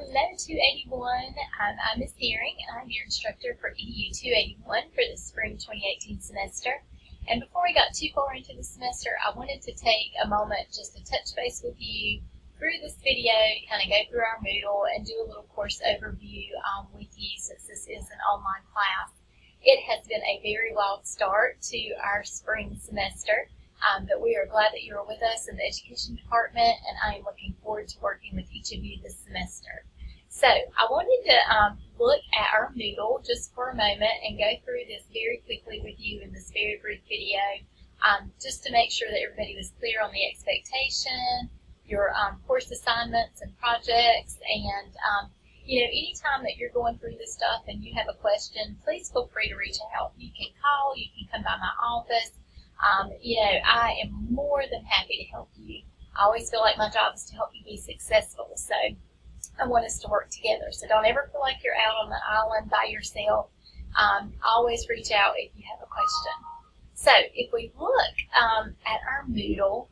Hello 281, I'm Ms. Herring and I'm your instructor for EDU 281 for the spring 2018 semester. And before we got too far into the semester, I wanted to take a moment just to touch base with you through this video, kind of go through our Moodle and do a little course overview with you since this is an online class. It has been a very wild start to our spring semester. But we are glad that you are with us in the Education Department, and I am looking forward to working with each of you this semester. So I wanted to look at our Moodle just for a moment and go through this very quickly with you in this very brief video, just to make sure that everybody was clear on the expectation, your course assignments and projects, and anytime that you're going through this stuff and you have a question, please feel free to reach out. You can call, you can come by my office. I am more than happy to help you. I always feel like my job is to help you be successful, so I want us to work together. So don't ever feel like you're out on the island by yourself. Always reach out if you have a question. So if we look at our Moodle,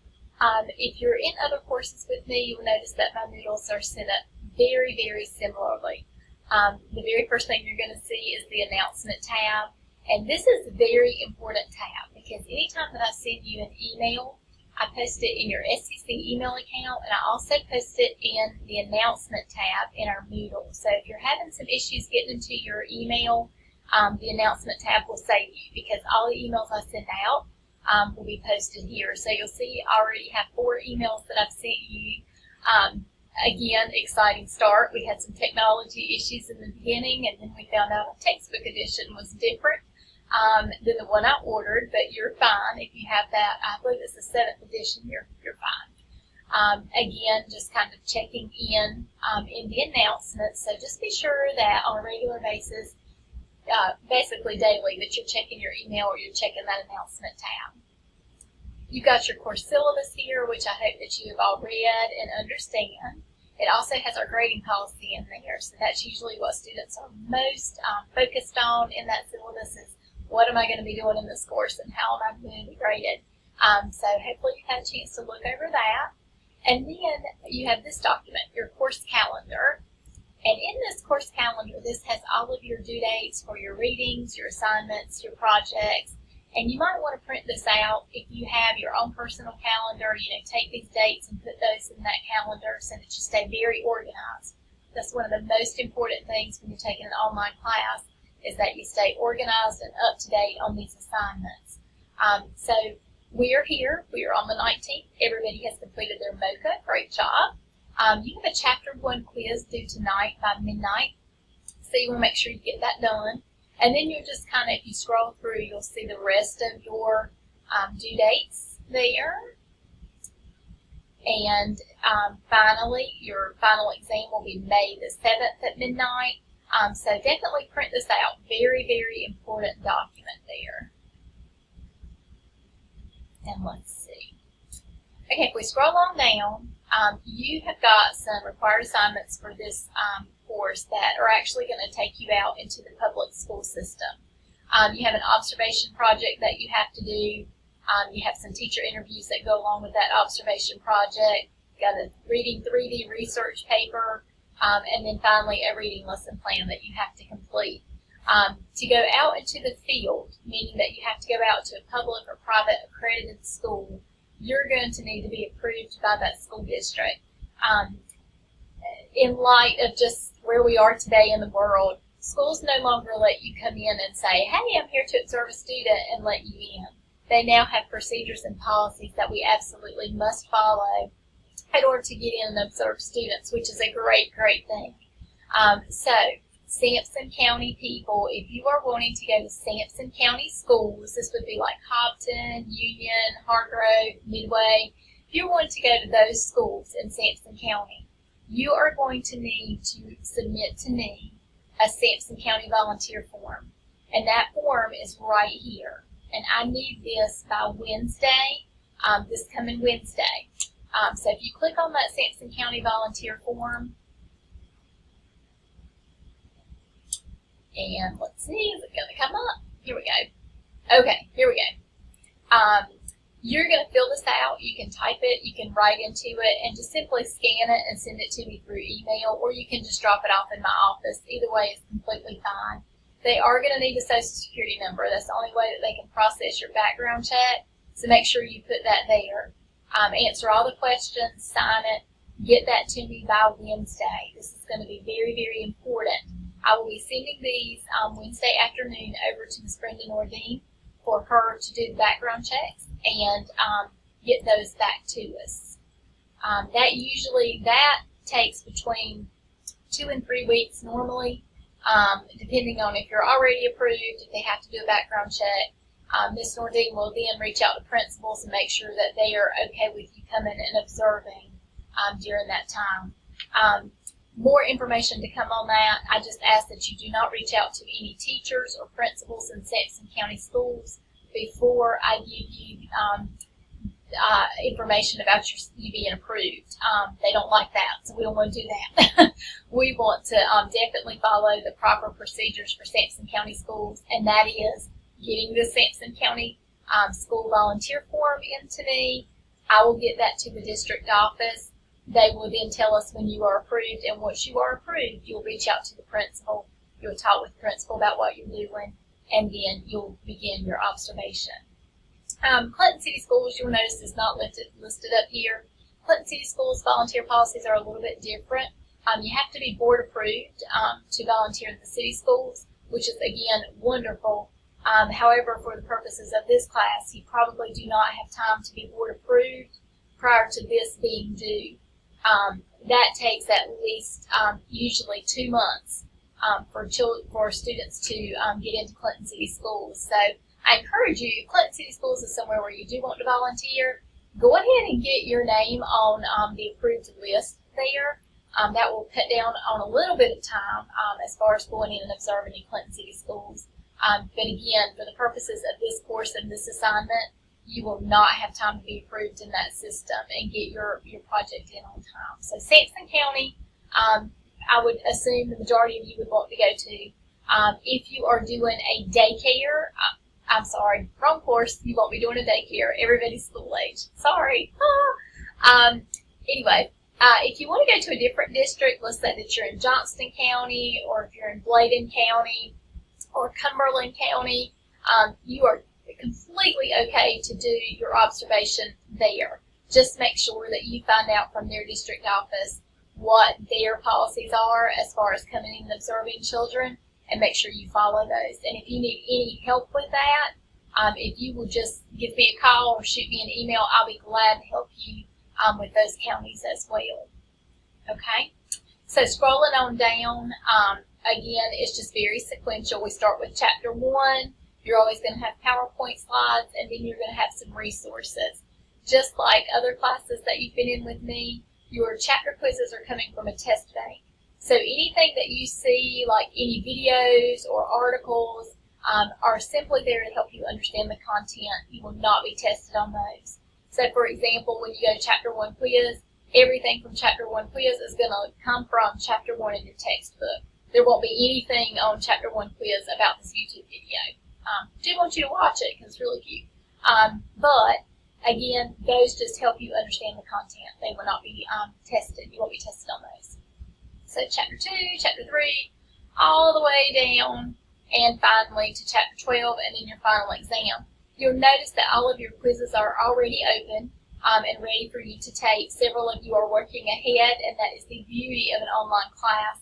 if you're in other courses with me, you'll notice that my Moodles are set up very, very similarly. The very first thing you're going to see is the announcement tab. And this is a very important tab because anytime that I send you an email, I post it in your SEC email account, and I also post it in the announcement tab in our Moodle. So if you're having some issues getting into your email, the announcement tab will save you because all the emails I send out will be posted here. So you'll see I already have 4 emails that I've sent you. Again, exciting start. We had some technology issues in the beginning, and then we found out a textbook edition was different than the one I ordered, but you're fine if you have that. I believe it's the 7th edition. You're fine. Again, just kind of checking in the announcements. So just be sure that on a regular basis, basically daily, that you're checking your email or you're checking that announcement tab. You've got your course syllabus here, which I hope that you have all read and understand. It also has our grading policy in there, so that's usually what students are most focused on in that syllabus is what am I going to be doing in this course and how am I going to be graded. So hopefully you've had a chance to look over that. And then you have this document, your course calendar. And in this course calendar, this has all of your due dates for your readings, your assignments, your projects. And you might want to print this out if you have your own personal calendar, take these dates and put those in that calendar so that you stay very organized. That's one of the most important things when you're taking an online class is that you stay organized and up to date on these assignments. So we are here. We are on the 19th. Everybody has completed their MOCA. Great job. You have a Chapter 1 quiz due tonight by midnight, so you want to make sure you get that done. And then you'll just kind of, if you scroll through, you'll see the rest of your due dates there. And finally, your final exam will be May the 7th at midnight. So definitely print this out. Very, very important document there. And let's see. Okay, if we scroll on down, you have got some required assignments for this course that are actually going to take you out into the public school system. You have an observation project that you have to do. You have some teacher interviews that go along with that observation project. You've got a reading 3D research paper, and then finally a reading lesson plan that you have to complete. To go out into the field, meaning that you have to go out to a public or private accredited school, you're going to need to be approved by that school district. In light of just where we are today in the world, schools no longer let you come in and say, hey, I'm here to observe a student and let you in. They now have procedures and policies that we absolutely must follow in order to get in and observe students, which is a great, great thing. So, Sampson County people, if you are wanting to go to Sampson County schools, this would be like Hopton, Union, Hargrove, Midway. If you're wanting to go to those schools in Sampson County, you are going to need to submit to me a Sampson County volunteer form. And that form is right here. And I need this by Wednesday, this coming Wednesday. So if you click on that Sampson County volunteer form, and let's see, is it going to come up? Here we go. Okay, here we go. You're going to fill this out. You can type it, you can write into it, and just simply scan it and send it to me through email, or you can just drop it off in my office. Either way is completely fine. They are going to need a Social Security number. That's the only way that they can process your background check, so make sure you put that there. Answer all the questions, sign it, get that to me by Wednesday. This is going to be very, very important. I will be sending these Wednesday afternoon over to Ms. Brenda Nordine for her to do the background checks and get those back to us. That takes between 2 and 3 weeks normally, depending on if you're already approved, if they have to do a background check. Ms. Nordine will then reach out to principals and make sure that they are okay with you coming and observing during that time. More information to come on that. I just ask that you do not reach out to any teachers or principals in Sampson County Schools before I give you information about you being approved. They don't like that, so we don't want to do that. We want to definitely follow the proper procedures for Sampson County Schools, and that is getting the Sampson County School Volunteer Form into me. I will get that to the district office. They will then tell us when you are approved, and once you are approved, you'll reach out to the principal. You'll talk with the principal about what you're doing, and then you'll begin your observation. Clinton City Schools, you'll notice, is not listed up here. Clinton City Schools volunteer policies are a little bit different. You have to be board approved to volunteer in the city schools, which is, again, wonderful. However, for the purposes of this class, you probably do not have time to be board approved prior to this being due. That takes at least usually 2 months for students to get into Clinton City Schools. So I encourage you, if Clinton City Schools is somewhere where you do want to volunteer, go ahead and get your name on the approved list there. That will cut down on a little bit of time as far as going in and observing in Clinton City Schools. But again, for the purposes of this course and this assignment, you will not have time to be approved in that system and get your project in on time. So Sampson County, I would assume the majority of you would want to go to. If you are doing a daycare, I'm sorry, wrong course, you won't be doing a daycare. Everybody's school age. Sorry. Anyway, if you want to go to a different district, let's say that you're in Johnston County, or if you're in Bladen County, or Cumberland County, you are completely okay to do your observation there. Just make sure that you find out from their district office what their policies are as far as coming in and observing children, and make sure you follow those. And if you need any help with that, if you will just give me a call or shoot me an email, I'll be glad to help you with those counties as well. Okay? So scrolling on down, again, it's just very sequential. We start with Chapter 1. You're always going to have PowerPoint slides, and then you're going to have some resources. Just like other classes that you've been in with me, your chapter quizzes are coming from a test bank. So anything that you see, like any videos or articles, are simply there to help you understand the content. You will not be tested on those. So for example, when you go to Chapter 1 quiz, everything from Chapter 1 quiz is going to come from Chapter 1 in your textbook. There won't be anything on Chapter 1 quiz about this YouTube video. Do want you to watch it because it's really cute. But again, those just help you understand the content. They will not be tested. You won't be tested on those. So Chapter 2, Chapter 3, all the way down, and finally to Chapter 12, and then your final exam. You'll notice that all of your quizzes are already open and ready for you to take. Several of you are working ahead, and that is the beauty of an online class.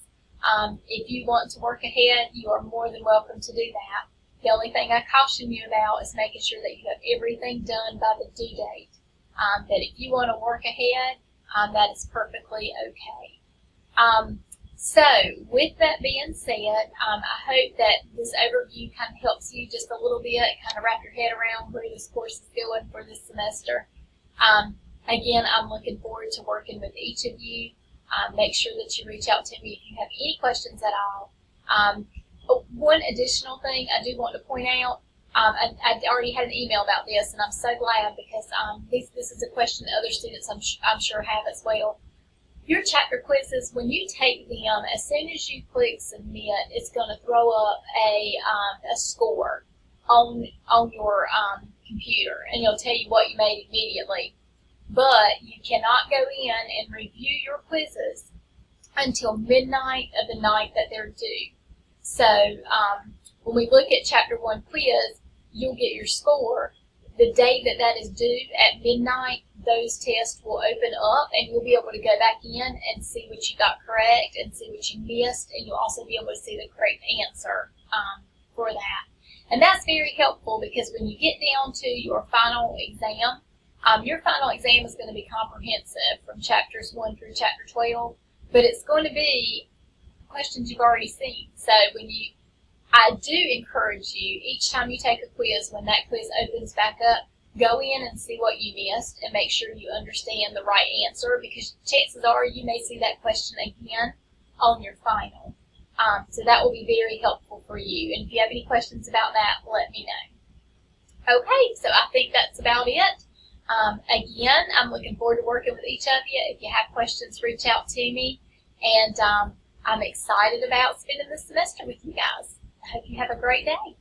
If you want to work ahead, you are more than welcome to do that. The only thing I caution you about is making sure that you have everything done by the due date. That if you want to work ahead, that is perfectly okay. So, with that being said, I hope that this overview kind of helps you just a little bit, kind of wrap your head around where this course is going for this semester. Again, I'm looking forward to working with each of you. Make sure that you reach out to me if you have any questions at all. One additional thing I do want to point out, I already had an email about this, and I'm so glad because this is a question that other students I'm sure have as well. Your chapter quizzes, when you take them, as soon as you click submit, it's going to throw up a score on your computer, and it'll tell you what you made immediately. But you cannot go in and review your quizzes until midnight of the night that they're due. So when we look at Chapter 1 quiz, you'll get your score. The day that that is due at midnight, those tests will open up, and you'll be able to go back in and see what you got correct and see what you missed, and you'll also be able to see the correct answer for that. And that's very helpful because when you get down to your final exam is going to be comprehensive from Chapters 1 through Chapter 12, but it's going to be questions you've already seen. So I do encourage you, each time you take a quiz, when that quiz opens back up, go in and see what you missed and make sure you understand the right answer, because chances are you may see that question again on your final. So that will be very helpful for you. And if you have any questions about that, let me know. Okay, so I think that's about it. Again, I'm looking forward to working with each of you. If you have questions, reach out to me. And I'm excited about spending this semester with you guys. I hope you have a great day.